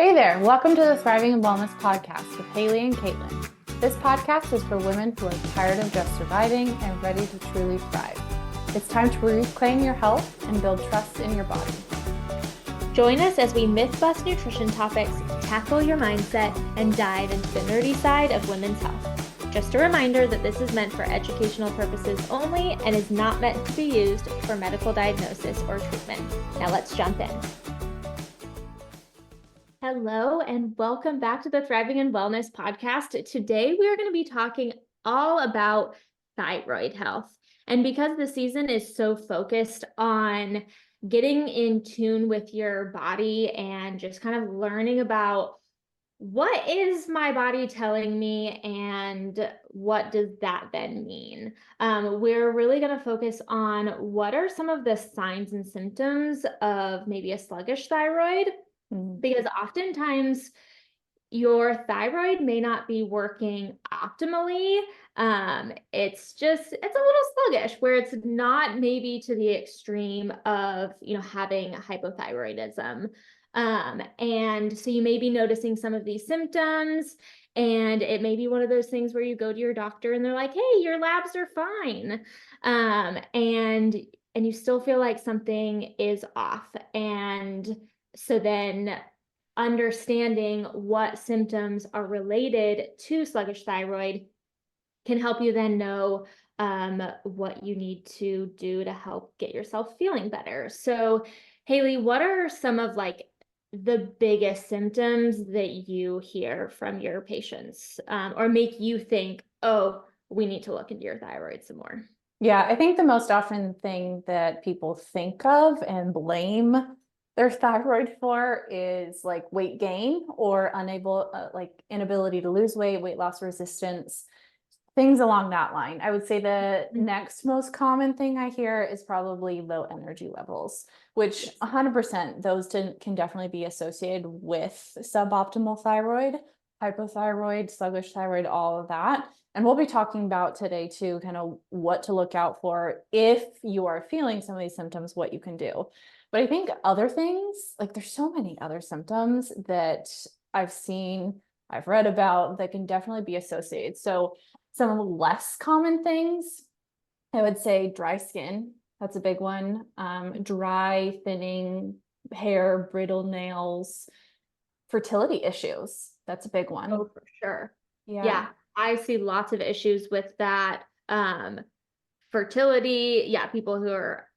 Hey there, welcome to the Thriving in Wellness podcast with Haley and Caitlin. This podcast is for women who are tired of just surviving and ready to truly thrive. It's time to reclaim your health and build trust in your body. Join us as we myth-bust nutrition topics, tackle your mindset, and dive into the nerdy side of women's health. Just a reminder that this is meant for educational purposes only and is not meant to be used for medical diagnosis or treatment. Now let's jump in. Hello, and welcome back to the Thriving in Wellness podcast. Today, we are going to be talking all about thyroid health. And because the season is so focused on getting in tune with your body and just kind of learning about what is my body telling me and what does that then mean? We're really going to focus on what are some of the signs and symptoms of maybe a sluggish thyroid. Because oftentimes your thyroid may not be working optimally. It's a little sluggish where it's not maybe to the extreme of, having hypothyroidism. And so you may be noticing some of these symptoms, and it may be one of those things where you go to your doctor and they're like, hey, your labs are fine. And you still feel like something is off. And so then understanding what symptoms are related to sluggish thyroid can help you then know what you need to do to help get yourself feeling better. So, Haley, what are some of the biggest symptoms that you hear from your patients or make you think, oh, we need to look into your thyroid some more? Yeah, I think the most often thing that people think of and blame their thyroid for is like weight gain or inability to lose weight, weight loss resistance, things along that line. I would say the next most common thing I hear is probably low energy levels, which 100% those can definitely be associated with suboptimal thyroid, hypothyroid, sluggish thyroid, all of that. And we'll be talking about today too, kind of what to look out for if you are feeling some of these symptoms, what you can do. But I think other things, like there's so many other symptoms that I've seen, I've read about that can definitely be associated. So some less common things, I would say dry skin. That's a big one. Dry, thinning hair, brittle nails, fertility issues. That's a big one. Oh, for sure. Yeah. I see lots of issues with that. Fertility, people who are,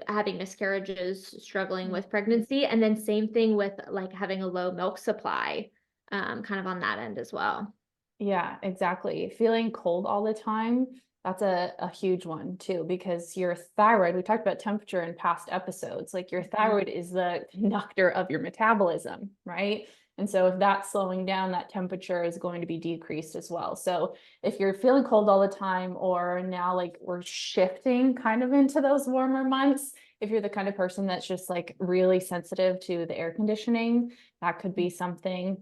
having miscarriages, struggling with pregnancy, and then same thing with having a low milk supply, kind of on that end as well. Yeah, exactly. Feeling cold all the time, that's a huge one too, because your thyroid, we talked about temperature in past episodes, like your thyroid is the conductor of your metabolism, right? And so if that's slowing down, that temperature is going to be decreased as well. So if you're feeling cold all the time, or now we're shifting kind of into those warmer months, if you're the kind of person that's just really sensitive to the air conditioning, that could be something.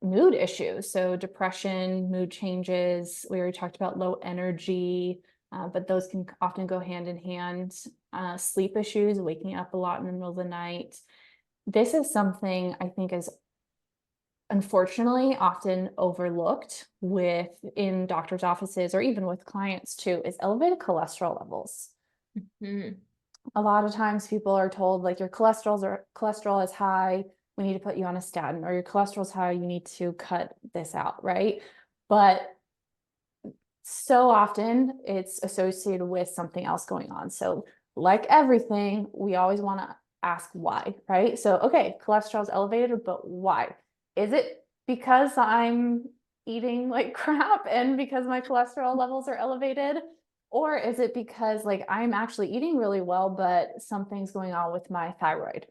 Mood issues, so depression, mood changes. We already talked about low energy, but those can often go hand in hand. Sleep issues, waking up a lot in the middle of the night. This is something I think is unfortunately often overlooked in doctors' offices or even with clients too, is elevated cholesterol levels. A lot of times people are told your cholesterol is high, we need to put you on a statin, or your cholesterol's high, you need to cut this out, right? But so often it's associated with something else going on. So like everything, we always want to ask why, right? So, okay, cholesterol's elevated, but why? Is it because I'm eating like crap and because my cholesterol levels are elevated? Or is it because I'm actually eating really well, but something's going on with my thyroid?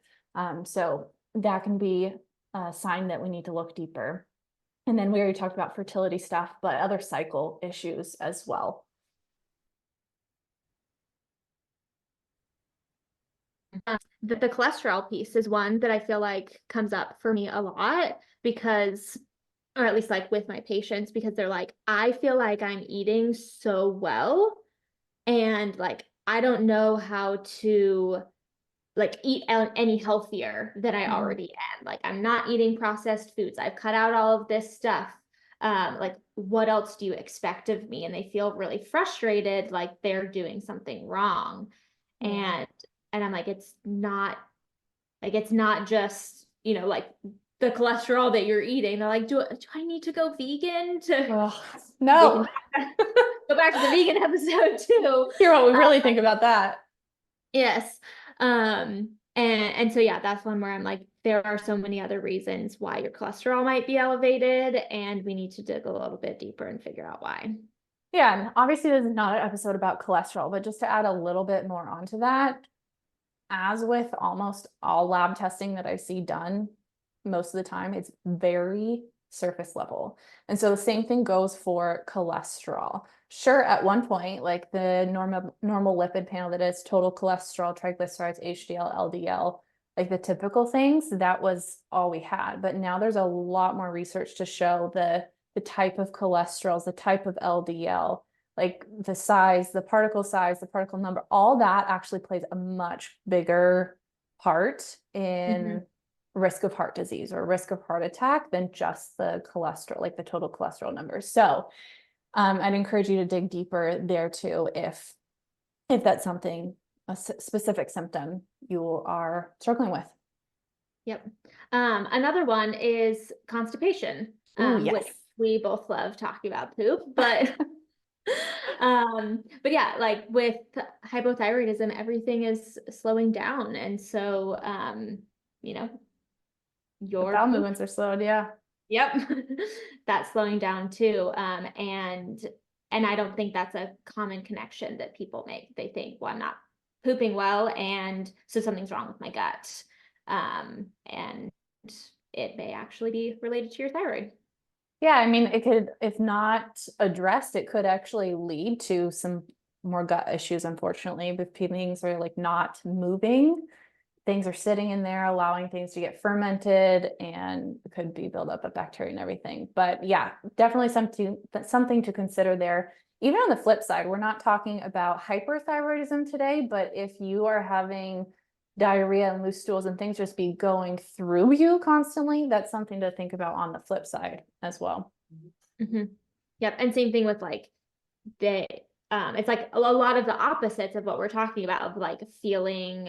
So that can be a sign that we need to look deeper. And then we already talked about fertility stuff, but other cycle issues as well. The cholesterol piece is one that I feel like comes up for me a lot because, or at least with my patients, because they're like, I feel like I'm eating so well and I don't know how to like eat any healthier than I already am. Like I'm not eating processed foods. I've cut out all of this stuff. Like what else do you expect of me? And they feel really frustrated, like they're doing something wrong. Yeah. And I'm like, it's not just, like the cholesterol that you're eating. They're like, do I need to go vegan to Oh, we can no. go back to the vegan episode too. Hear what we really think about that. Yes. And so yeah, that's one where I'm like, there are so many other reasons why your cholesterol might be elevated, and we need to dig a little bit deeper and figure out why. Yeah, and obviously this is not an episode about cholesterol, but just to add a little bit more onto that, as with almost all lab testing that I see done, most of the time, it's very surface level. And so the same thing goes for cholesterol. Sure, at one point, like the normal lipid panel that is total cholesterol, triglycerides, HDL, LDL, like the typical things, that was all we had. But now there's a lot more research to show the type of cholesterols, the type of LDL, like the size, the particle number, all that actually plays a much bigger part in risk of heart disease or risk of heart attack than just the cholesterol, like the total cholesterol numbers. So I'd encourage you to dig deeper there too, if that's something, a specific symptom you are struggling with. Yep. Another one is constipation, Ooh, which yes. we both love talking about poop, but but yeah, like with hypothyroidism, everything is slowing down. And so, you know, The your bowel poop, movements are slowed, yeah. yep, that's slowing down too. And I don't think that's a common connection that people make. They think, well, I'm not pooping well, and so something's wrong with my gut. And it may actually be related to your thyroid. Yeah, I mean, it could, if not addressed, it could actually lead to some more gut issues, unfortunately, if things are like not moving. Things are sitting in there, allowing things to get fermented, and it could be buildup of bacteria and everything. But yeah, definitely something to consider there. Even on the flip side, we're not talking about hyperthyroidism today, but if you are having diarrhea and loose stools and things just be going through you constantly, that's something to think about on the flip side as well. Yep. And same thing with like the it's like a lot of the opposites of what we're talking about, of like feeling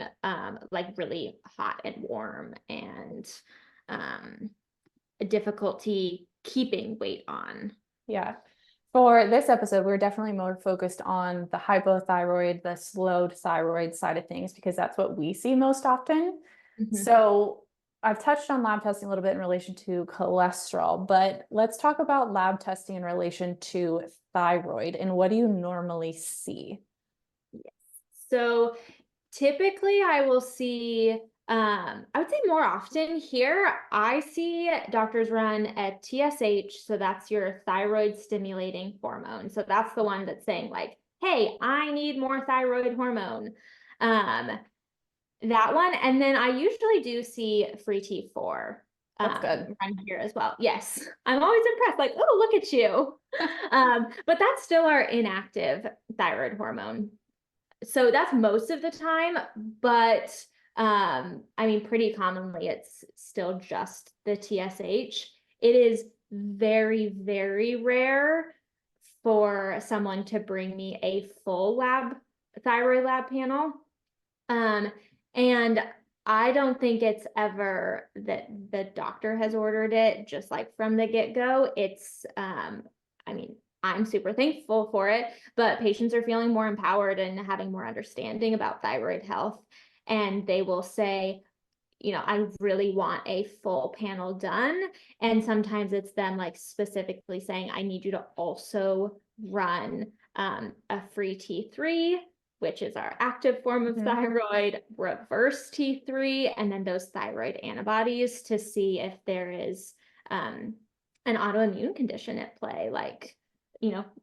like really hot and warm, and a difficulty keeping weight on. Yeah. For this episode, we're definitely more focused on the hypothyroid, the slowed thyroid side of things, because that's what we see most often. So I've touched on lab testing a little bit in relation to cholesterol, but let's talk about lab testing in relation to thyroid, and what do you normally see? So typically I will see, I would say more often here, I see doctors run a TSH. So that's your thyroid stimulating hormone. So that's the one that's saying like, hey, I need more thyroid hormone. That one. And then I usually do see free T4 That's good. run here as well. Yes. I'm always impressed, like, oh, look at you. But that's still our inactive thyroid hormone. So that's most of the time, but I mean, pretty commonly it's still just the TSH. It is very, very rare for someone to bring me a full thyroid lab panel. And I don't think it's ever that the doctor has ordered it just like from the get-go. It's I mean, I'm super thankful for it, but patients are feeling more empowered and having more understanding about thyroid health. And they will say, I really want a full panel done. And sometimes it's them like specifically saying, I need you to also run a free T3, which is our active form of thyroid, reverse T3, and then those thyroid antibodies to see if there is an autoimmune condition at play. Like,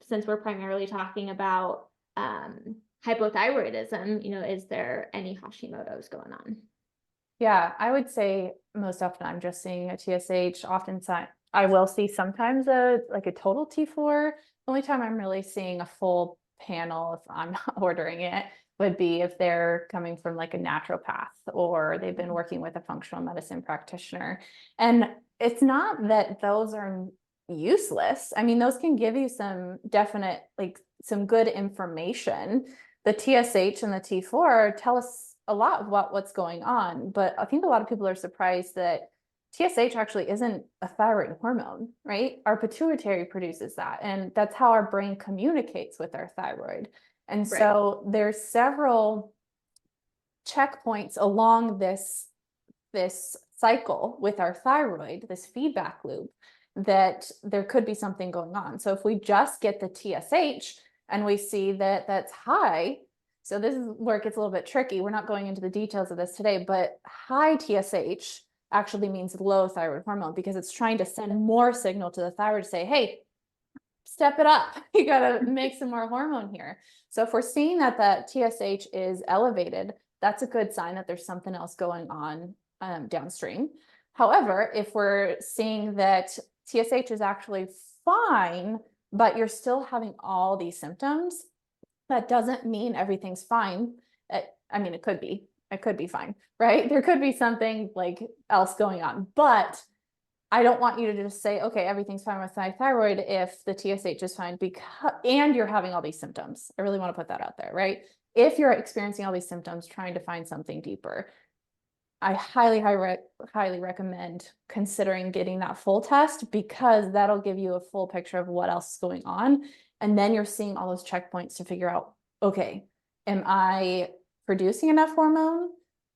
since we're primarily talking about hypothyroidism, is there any Hashimoto's going on? Yeah, I would say most often I'm just seeing a TSH. Often I will see sometimes a total T4. The only time I'm really seeing a full panel if I'm not ordering it would be if they're coming from like a naturopath or they've been working with a functional medicine practitioner. And it's not that those are useless. I mean, those can give you some definite, like some good information. The TSH and the T4 tell us a lot about what's going on, but I think a lot of people are surprised that TSH actually isn't a thyroid hormone, right? Our pituitary produces that, and that's how our brain communicates with our thyroid. And Right. so there's several checkpoints along this cycle with our thyroid, this feedback loop, that there could be something going on. So if we just get the TSH and we see that that's high, so this is where it gets a little bit tricky. We're not going into the details of this today, but high TSH actually means low thyroid hormone because it's trying to send more signal to the thyroid to say, hey, step it up. You got to make some more hormone here. So if we're seeing that the TSH is elevated, that's a good sign that there's something else going on downstream. However, if we're seeing that TSH is actually fine, but you're still having all these symptoms, that doesn't mean everything's fine. I mean, it could be fine, right? There could be something like else going on, but I don't want you to just say, okay, everything's fine with my thyroid if the TSH is fine and you're having all these symptoms. I really want to put that out there, right? If you're experiencing all these symptoms, trying to find something deeper, I highly recommend considering getting that full test because that'll give you a full picture of what else is going on. And then you're seeing all those checkpoints to figure out, okay, am I producing enough hormone?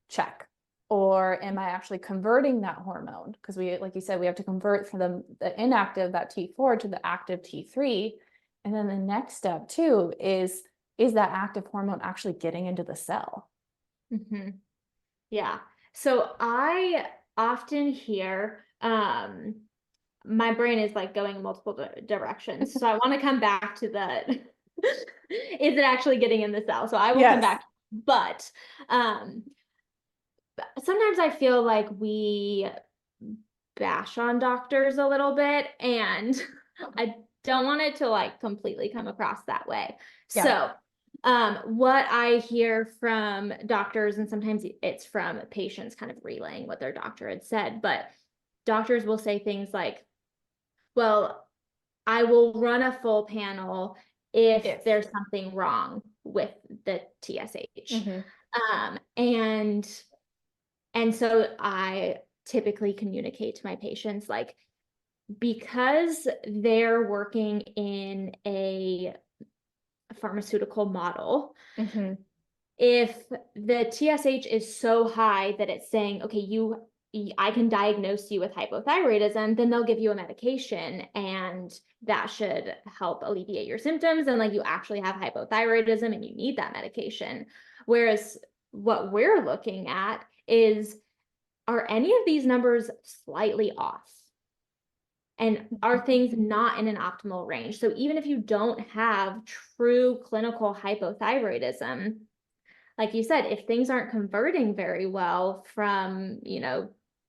Check. Or am I actually converting that hormone? Because we, like you said, we have to convert from the inactive, that T4 to the active T3. And then the next step too is that active hormone actually getting into the cell? Mm-hmm. Yeah. So I often hear, my brain is like going in multiple directions. So I want to come back to the, is it actually getting in the cell? So I will come Yes. back, but sometimes I feel like we bash on doctors a little bit, and I don't want it to like completely come across that way. Yeah. So what I hear from doctors, and sometimes it's from patients kind of relaying what their doctor had said, but doctors will say things like, well, I will run a full panel if there's something wrong with the TSH. Mm-hmm. And so I typically communicate to my patients, like, because they're working in a pharmaceutical model, Mm-hmm. if the TSH is so high that it's saying, okay, I can diagnose you with hypothyroidism, then they'll give you a medication and that should help alleviate your symptoms. And like you actually have hypothyroidism and you need that medication. Whereas what we're looking at is, are any of these numbers slightly off? And are things not in an optimal range? So even if you don't have true clinical hypothyroidism, like you said, if things aren't converting very well from,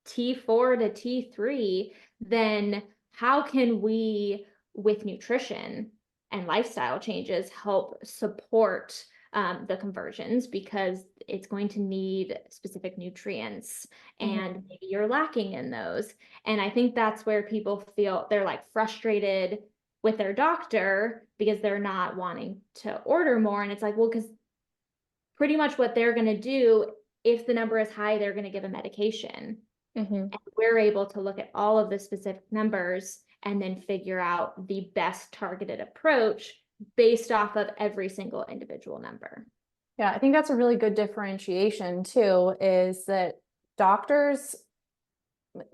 T4 to T3, then how can we, with nutrition and lifestyle changes, help support the conversions, because it's going to need specific nutrients and maybe you're lacking in those. And I think that's where people feel they're like frustrated with their doctor because they're not wanting to order more. And it's like, well, because pretty much what they're going to do, if the number is high, they're going to give a medication. Mm-hmm. And we're able to look at all of the specific numbers and then figure out the best targeted approach based off of every single individual number. Yeah, I think that's a really good differentiation too, is that doctors,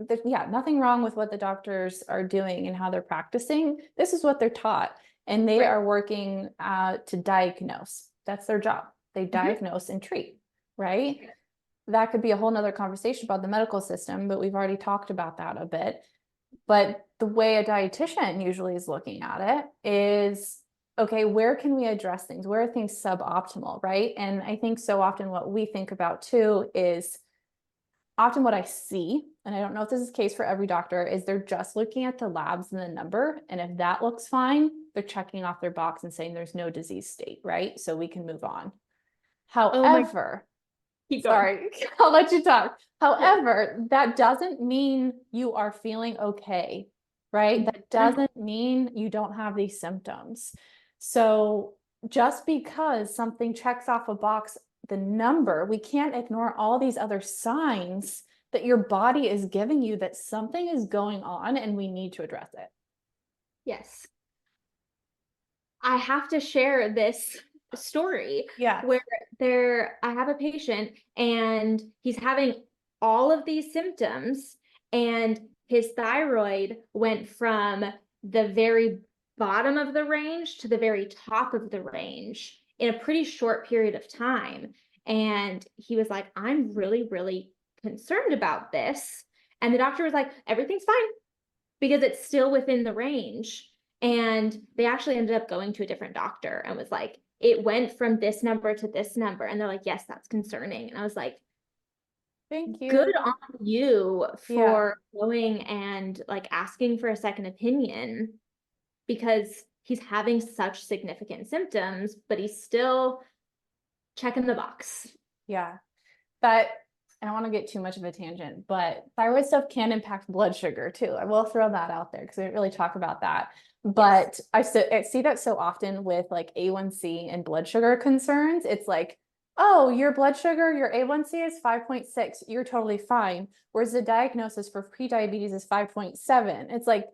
nothing wrong with what the doctors are doing and how they're practicing. This is what they're taught, and they are working to diagnose. That's their job. They diagnose and treat, right? That could be a whole nother conversation about the medical system, but we've already talked about that a bit. But the way a dietitian usually is looking at it is, okay, where can we address things? Where are things suboptimal, right? And I think so often what we think about too is often what I see, and I don't know if this is the case for every doctor, is they're just looking at the labs and the number. And if that looks fine, they're checking off their box and saying there's no disease state, right? So we can move on. Oh my, However, keep going. sorry, I'll let you talk. Yeah. However, that doesn't mean you are feeling okay, right? That Mhm. doesn't mean you don't have these symptoms. So just because something checks off a box, the number, we can't ignore all these other signs that your body is giving you that something is going on and we need to address it. Yes. I have to share this story Yeah. where I have a patient and he's having all of these symptoms, and his thyroid went from the very bottom of the range to the very top of the range in a pretty short period of time. And he was like, I'm really, really concerned about this. And the doctor was like, everything's fine because it's still within the range. And they actually ended up going to a different doctor and was like, it went from this number to this number. And they're like, yes, that's concerning. And I was like, Thank good you. on you Yeah. for going and like asking for a second opinion, because he's having such significant symptoms, but he's still checking the box. Yeah. But I don't want to get too much of a tangent, but thyroid stuff can impact blood sugar too. I will throw that out there because we didn't really talk about that. Yes. But I see that so often with like A1C and blood sugar concerns. It's like, oh, your blood sugar, your A1C is 5.6. You're totally fine. Whereas the diagnosis for prediabetes is 5.7. It's like,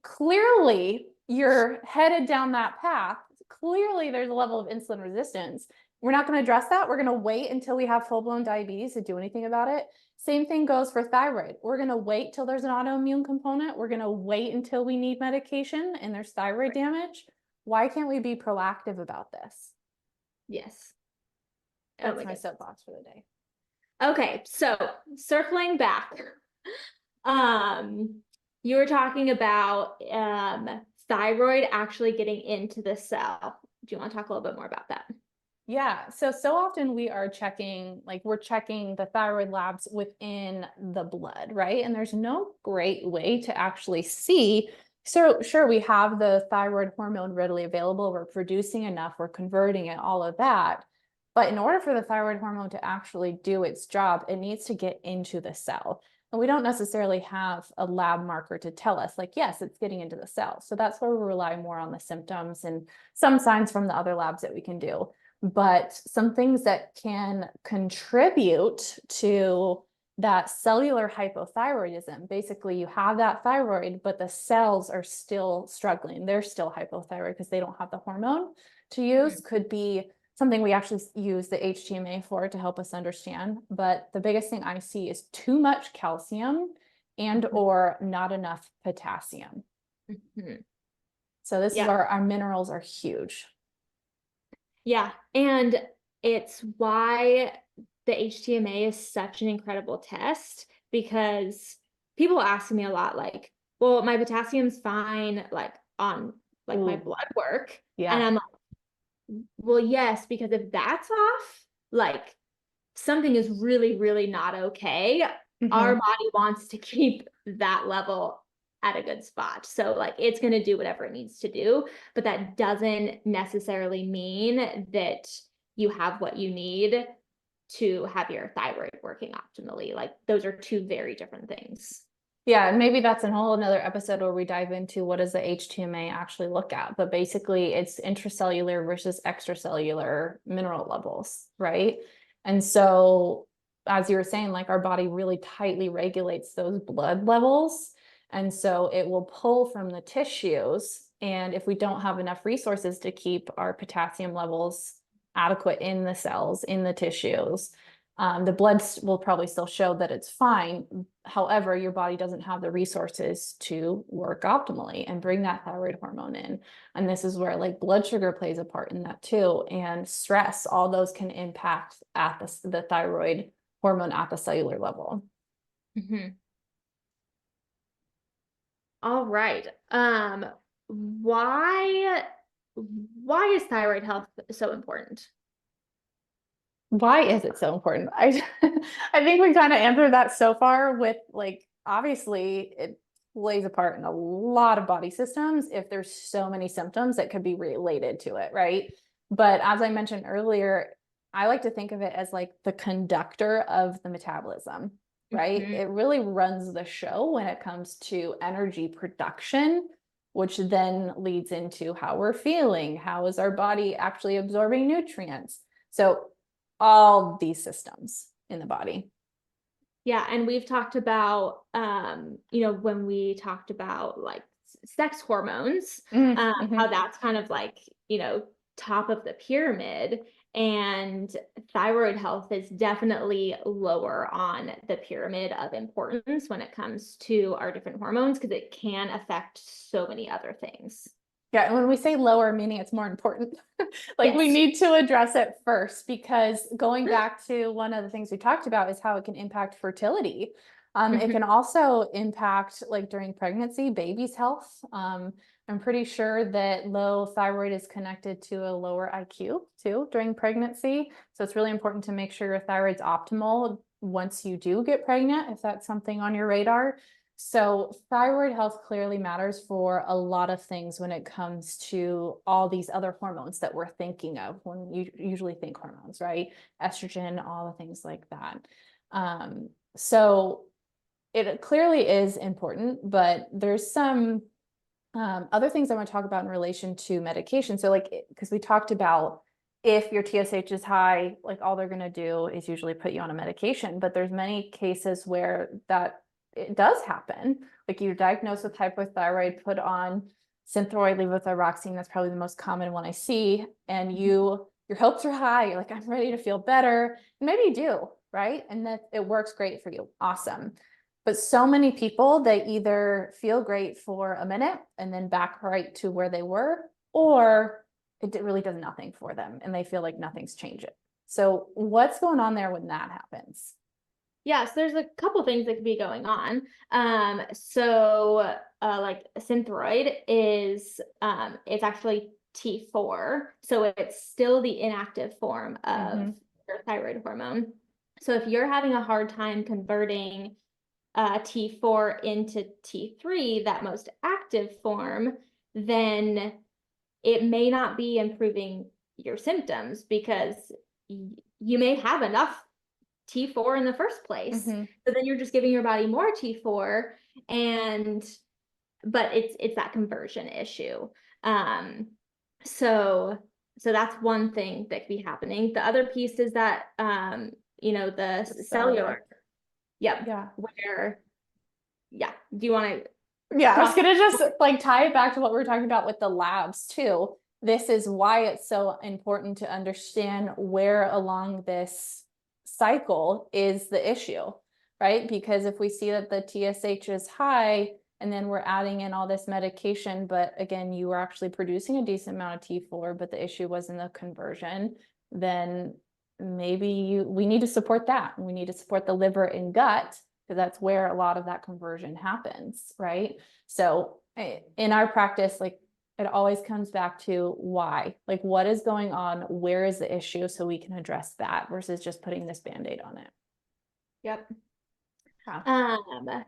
clearly you're headed down that path. Clearly there's a level of insulin resistance. We're not going to address that. We're going to wait until we have full-blown diabetes to do anything about it. Same thing goes for thyroid. We're going to wait till there's an autoimmune component. We're going to wait until we need medication and there's thyroid damage. Why can't we be proactive about this? Yes. Oh That's my my goodness. soapbox for the day. Okay, so circling back, um, you were talking about thyroid actually getting into the cell. Do you want to talk a little bit more about that? Yeah. So often we are checking, like we're checking the thyroid labs within the blood, right? And there's no great way to actually see. So sure, we have the thyroid hormone readily available. We're producing enough, we're converting it, all of that. But in order for the thyroid hormone to actually do its job, it needs to get into the cell. And we don't necessarily have a lab marker to tell us, like, yes, it's getting into the cell. So that's where we rely more on the symptoms and some signs from the other labs that we can do. But some things that can contribute to that cellular hypothyroidism. Basically, you have that thyroid, but the cells are still struggling. They're still hypothyroid because they don't have the hormone to use. Could be something we actually use the HTMA for to help us understand. But the biggest thing I see is too much calcium and or not enough potassium. Mhm. So this is Yeah. our minerals are huge. Yeah. And it's why the HTMA is such an incredible test, because people ask me a lot, like, well, my potassium's fine, like on like my Ooh, blood work. And yeah. I'm like, well, yes, because if that's off, like something is really, really not okay. Our Mhm. body wants to keep that level at a good spot. So like it's going to do whatever it needs to do, but that doesn't necessarily mean that you have what you need to have your thyroid working optimally. Like those are two very different things. Yeah, and maybe that's a whole another episode where we dive into what does the HTMA actually look at. But basically, it's intracellular versus extracellular mineral levels, right? And so, as you were saying, like our body really tightly regulates those blood levels. And so it will pull from the tissues. And if we don't have enough resources to keep our potassium levels adequate in the cells, in the tissues, the blood will probably still show that it's fine. However, your body doesn't have the resources to work optimally and bring that thyroid hormone in. And this is where like blood sugar plays a part in that too. And stress, all those can impact at the thyroid hormone at the cellular level. Mhm. All right. Why why is thyroid health so important? Why is it so important? I think we kind of answered that so far with like obviously it plays a part in a lot of body systems if there's so many symptoms that could be related to it, right? But as I mentioned earlier, I like to think of it as like the conductor of the metabolism, right? Mhm. It really runs the show when it comes to energy production, which then leads into how we're feeling. How is our body actually absorbing nutrients? So all these systems in the body. Yeah, and we've talked about, when we talked about like sex hormones, how Mm-hmm. that's kind of like, top of the pyramid, and thyroid health is definitely lower on the pyramid of importance when it comes to our different hormones, because it can affect so many other things. Yeah, and when we say lower, meaning it's more important, like we Yes. need to address it first, because going back to one of the things we talked about is how it can impact fertility. It Mhm. can also impact, like during pregnancy, baby's health. I'm pretty sure that low thyroid is connected to a lower IQ too during pregnancy. So it's really important to make sure your thyroid's optimal once you do get pregnant, if that's something on your radar. So thyroid health clearly matters for a lot of things when it comes to all these other hormones that we're thinking of when you usually think hormones, right? Estrogen, all the things like that. So it clearly is important, but there's some other things I want to talk about in relation to medication. So like, because we talked about if your TSH is high, like all they're going to do is usually put you on a medication, but there's many cases where that it does happen. Like you're diagnosed with hypothyroid, put on Synthroid, levothyroxine. That's probably the most common one I see. And your hopes are high. You're like, I'm ready to feel better. And maybe you do, right? And that it works great for you. Awesome. But so many people, they either feel great for a minute and then back right to where they were, or it really does nothing for them and they feel like nothing's changing. So what's going on there when that happens? Yes, there's a couple things that could be going on. Like Synthroid is it's actually T4, so it's still the inactive form of Mm-hmm. your thyroid hormone. So if you're having a hard time converting T4 into T3, that most active form, then it may not be improving your symptoms, because you may have enough T4 in the first place. Mm-hmm. So then you're just giving your body more T4, and but it's that conversion issue. Um so so that's one thing that could be happening. The other piece is that the cellular. Yep. Yeah. Where Yeah. Do you want to Yeah, I was talk? gonna just like tie it back to what we were talking about with the labs too. This is why it's so important to understand where along this cycle is the issue, right? Because if we see that the TSH is high and then we're adding in all this medication, but again, you were actually producing a decent amount of T4, but the issue was in the conversion, then maybe we need to support that. We need to support the liver and gut, because that's where a lot of that conversion happens, right? So in our practice, like it always comes back to why, like what is going on, where is the issue, so we can address that versus just putting this Band-Aid on it. Yep. Yeah.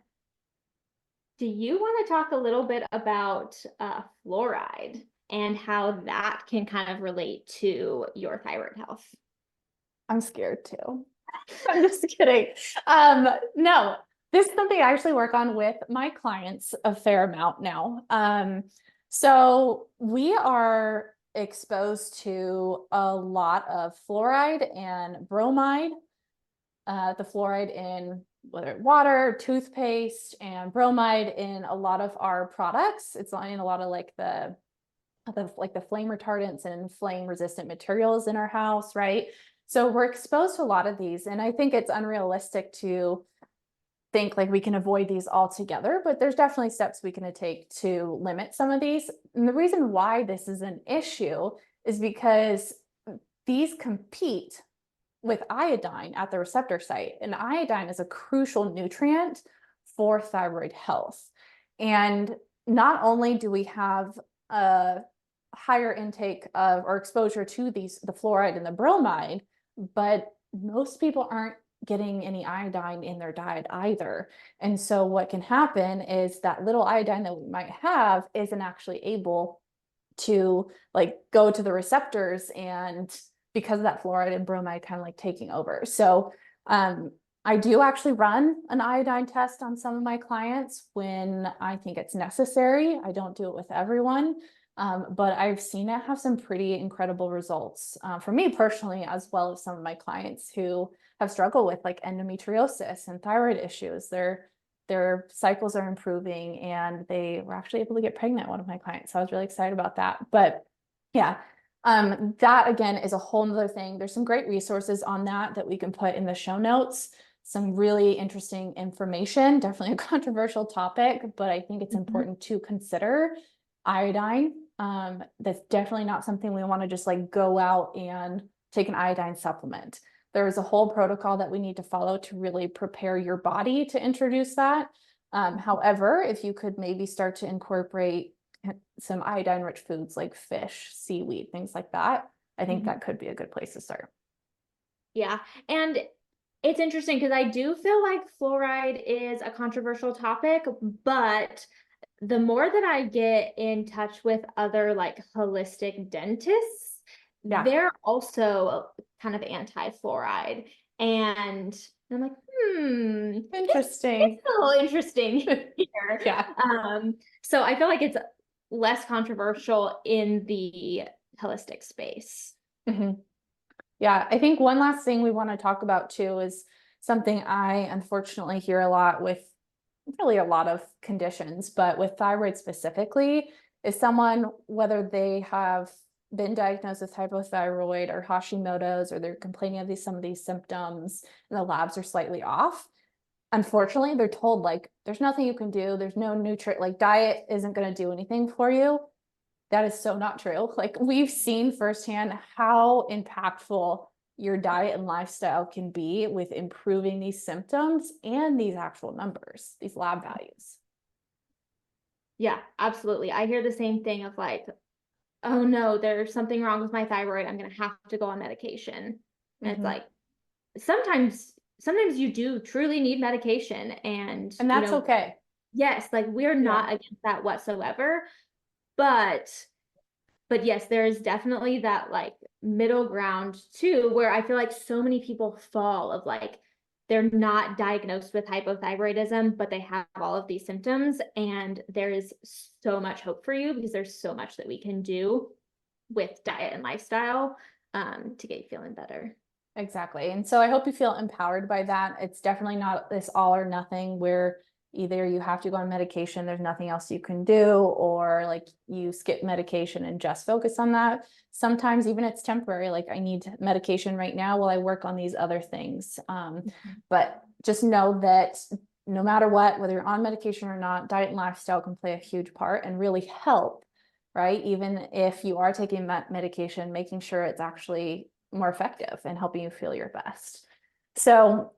Do you want to talk a little bit about fluoride and how that can kind of relate to your thyroid health? I'm scared too. I'm just kidding. No, this is something I actually work on with my clients a fair amount now. So we are exposed to a lot of fluoride and bromide, the fluoride in whether water, toothpaste, and bromide in a lot of our products. It's in a lot of like the flame retardants and flame resistant materials in our house, right? So we're exposed to a lot of these, and I think it's unrealistic to think like we can avoid these altogether, but there's definitely steps we can take to limit some of these. And the reason why this is an issue is because these compete with iodine at the receptor site, and iodine is a crucial nutrient for thyroid health. And not only do we have a higher intake of or exposure to the fluoride and the bromide, but most people aren't getting any iodine in their diet either. And so what can happen is that little iodine that we might have isn't actually able to like go to the receptors and because of that fluoride and bromide kind of like taking over. So I do actually run an iodine test on some of my clients when I think it's necessary. I don't do it with everyone, but I've seen it have some pretty incredible results for me personally, as well as some of my clients who have struggled with like endometriosis and thyroid issues. Their cycles are improving and they were actually able to get pregnant, one of my clients. So I was really excited about that. But yeah, that again is a whole nother thing. There's some great resources on that we can put in the show notes. Some really interesting information, definitely a controversial topic, but I think it's important to consider iodine. That's definitely not something we want to just like go out and take an iodine supplement. There's a whole protocol that we need to follow to really prepare your body to introduce that. However, if you could maybe start to incorporate some iodine-rich foods like fish, seaweed, things like that, I think that could be a good place to start. Yeah. And it's interesting because I do feel like fluoride is a controversial topic, but the more that I get in touch with other like holistic dentists, they're also kind of anti-fluoride. And I'm like, interesting. It's a little interesting here. Yeah. So I feel like it's less controversial in the holistic space. Yeah, I think one last thing we want to talk about too is something I unfortunately hear a lot with really a lot of conditions, but with thyroid specifically, is someone, whether they have been diagnosed with hypothyroid or Hashimoto's, or they're complaining of some of these symptoms and the labs are slightly off. Unfortunately, they're told like, there's nothing you can do. There's no nutrient, like diet isn't going to do anything for you. That is so not true. Like we've seen firsthand how impactful your diet and lifestyle can be with improving these symptoms and these actual numbers, these lab values. Yeah, absolutely. I hear the same thing of like, oh no, there's something wrong with my thyroid. I'm going to have to go on medication. And it's like, sometimes you do truly need medication, and that's okay. Yes, like we're not against that whatsoever. But yes, there is definitely that like middle ground too, where I feel like so many people fall of like, they're not diagnosed with hypothyroidism, but they have all of these symptoms. And there is so much hope for you because there's so much that we can do with diet and lifestyle to get you feeling better. Exactly. And so I hope you feel empowered by that. It's definitely not this all or nothing where either you have to go on medication, there's nothing else you can do, or like you skip medication and just focus on that. Sometimes even it's temporary, like I need medication right now while I work on these other things. But just know that no matter what, whether you're on medication or not, diet and lifestyle can play a huge part and really help, right? Even if you are taking medication, making sure it's actually more effective and helping you feel your best. So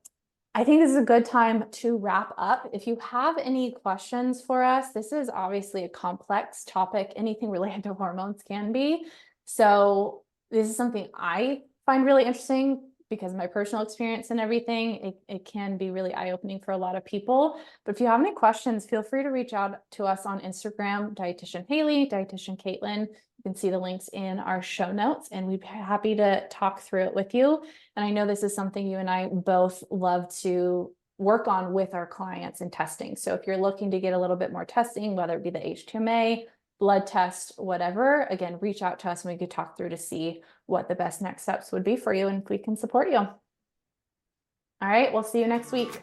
I think this is a good time to wrap up. If you have any questions for us, this is obviously a complex topic. Anything related to hormones can be. So this is something I find really interesting because of my personal experience and everything. It can be really eye-opening for a lot of people. But if you have any questions, feel free to reach out to us on Instagram, Dietitian Haley, Dietitian Caitlin. You can see the links in our show notes, and we'd be happy to talk through it with you. And I know this is something you and I both love to work on with our clients in testing. So if you're looking to get a little bit more testing, whether it be the H2MA, blood test, whatever, again, reach out to us and we could talk through to see what the best next steps would be for you and if we can support you. All right, we'll see you next week.